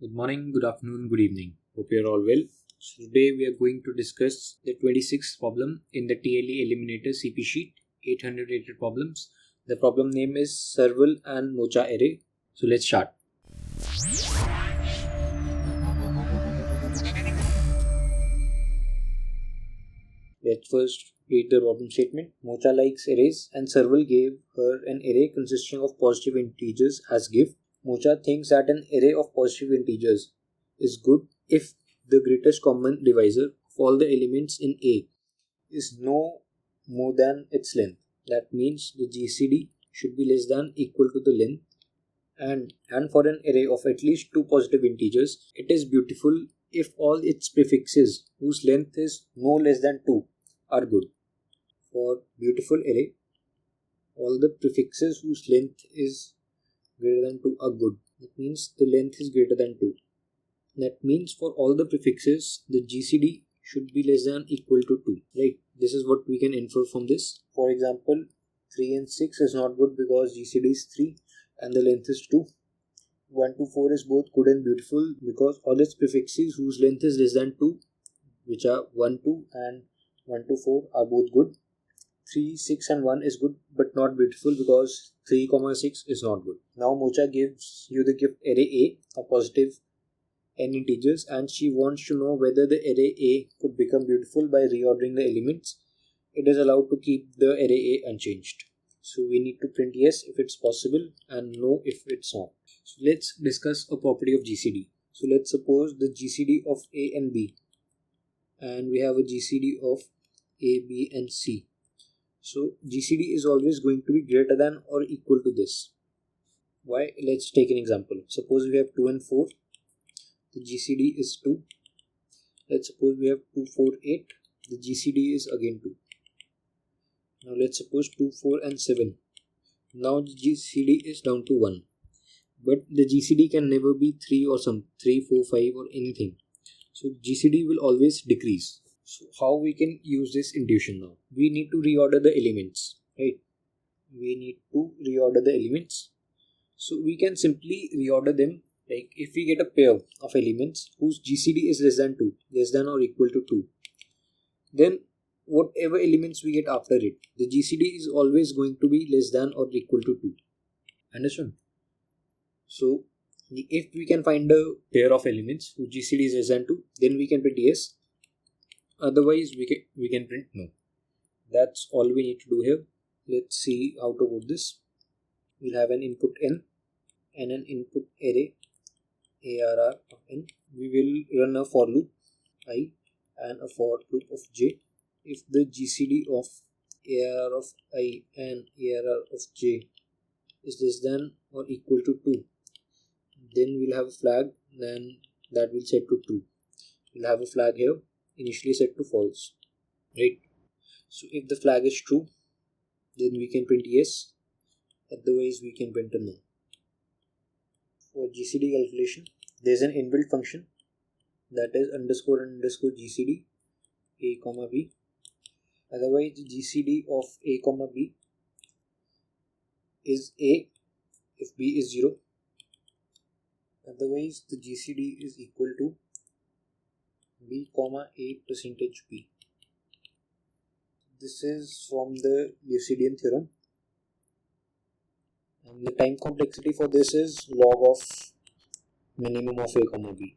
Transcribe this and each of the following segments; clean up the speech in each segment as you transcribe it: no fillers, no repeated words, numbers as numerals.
Good morning, good afternoon, good evening. Hope you're all well. So today we are going to discuss the 26th problem in the TLE Eliminator CP sheet, 800 rated problems. The problem name is Serval and Mocha array. So let's start. Let's first read the problem statement. Mocha likes arrays and Serval gave her an array consisting of positive integers as gift. Mocha thinks that an array of positive integers is good if the greatest common divisor of all the elements in A is no more than its length. That means the GCD should be less than equal to the length, and for an array of at least two positive integers, it is beautiful if all its prefixes whose length is no less than 2 are good. For beautiful array, all the prefixes whose length is greater than 2 are good. That means the length is greater than 2. That means for all the prefixes, the GCD should be less than equal to 2. Right? This is what we can infer from this. For example, 3 and 6 is not good because GCD is 3 and the length is 2. 1 to 4 is both good and beautiful because all its prefixes whose length is less than 2, which are 1, 2 and 1 to 4 are both good. 3, 6 and 1 is good but not beautiful because 3, 6 is not good. Now Mocha gives you the gift array A, a positive n integers, and she wants to know whether the array A could become beautiful by reordering the elements. It is allowed to keep the array A unchanged. So we need to print yes if it's possible and no if it's not. So let's discuss a property of GCD. So let's suppose the GCD of A and B, and we have a GCD of A, B and C. So GCD is always going to be greater than or equal to this. Why? Let's take an example. Suppose we have 2 and 4. The GCD is 2. Let's suppose we have 2, 4, 8. The GCD is again 2. Now let's suppose 2, 4 and 7. Now the GCD is down to 1. But the GCD can never be 3 or 3, 4, 5 or anything. So GCD will always decrease. So how we can use this intuition now? We need to reorder the elements, right? We need to reorder the elements. So we can simply reorder them. Like if we get a pair of elements whose GCD is less than 2, less than or equal to 2, then whatever elements we get after it, the GCD is always going to be less than or equal to 2. Understand? So if we can find a pair of elements whose GCD is less than 2, then we can print yes. Otherwise we can print no. That's all we need to do here. Let's see how to code this. We'll have an input n and an input array arr of n. We will run a for loop I and a for loop of j. If the GCD of arr of I and arr of j is less than or equal to 2, then we'll have a flag, then that will set to true. We'll have a flag here initially set to false, right? So if the flag is true, then we can print yes, otherwise we can print a no. For GCD calculation, there is an inbuilt function that is underscore GCD a comma b. Otherwise the GCD of a comma b is a if b is 0. Otherwise the GCD is equal to b comma a percentage b. This is from the Euclidean theorem, and the time complexity for this is log of minimum of a comma b.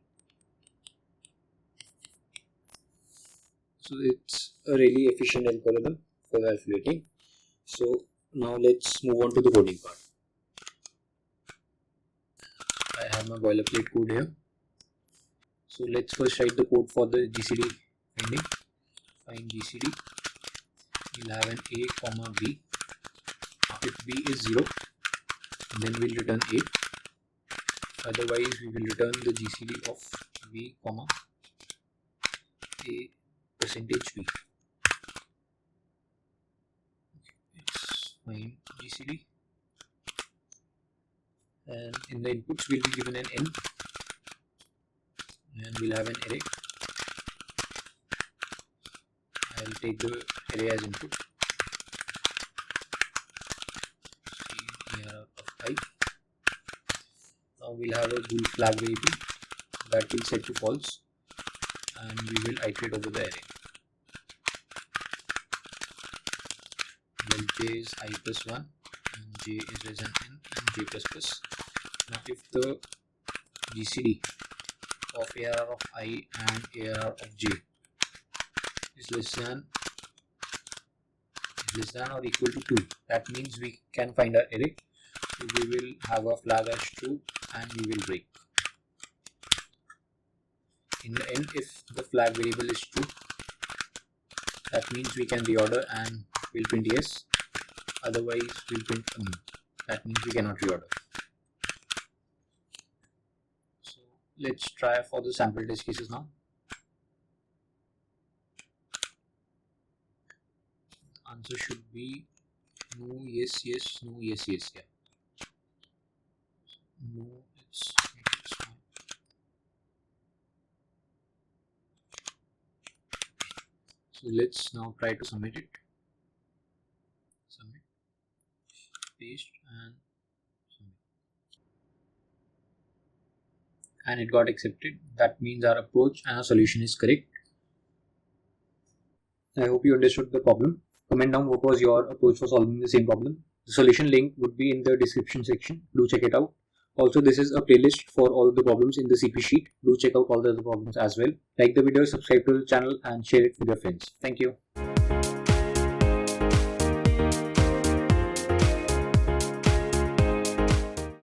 So it's a really efficient algorithm for calculating. So now let's move on to the coding part. I have my boilerplate code here. So let's first write the code for the GCD finding. Find GCD. We'll have an a comma b. If b is 0, then we'll return a. Otherwise we will return the GCD of b comma a percentage b. Let's find GCD, and in the inputs we'll be given an n, and we'll have an array. I'll take the array as input. Of I. Now we'll have a bool flag variable that will set to false, and we will iterate over the array. Well, j is I plus 1 and j is less than n and j plus plus. Now if the GCD of ARR of I and ARR of j is less than or equal to 2, that means we can find our array. So we will have a flag as true and we will break. In the end, if the flag variable is true, that means we can reorder and we'll print yes, otherwise we'll print that means we cannot reorder. So let's try for the sample test cases now. Answer should be no, yes, yes, no, yes, yes. Yeah. No, it's fine. So let's now try to submit it. Submit, paste, and submit. And it got accepted. That means our approach and our solution is correct. I hope you understood the problem. Comment down what was your approach for solving the same problem. The solution link would be in the description section. Do check it out. Also, this is a playlist for all the problems in the CP sheet. Do check out all the other problems as well. Like the video, subscribe to the channel and share it with your friends. Thank you.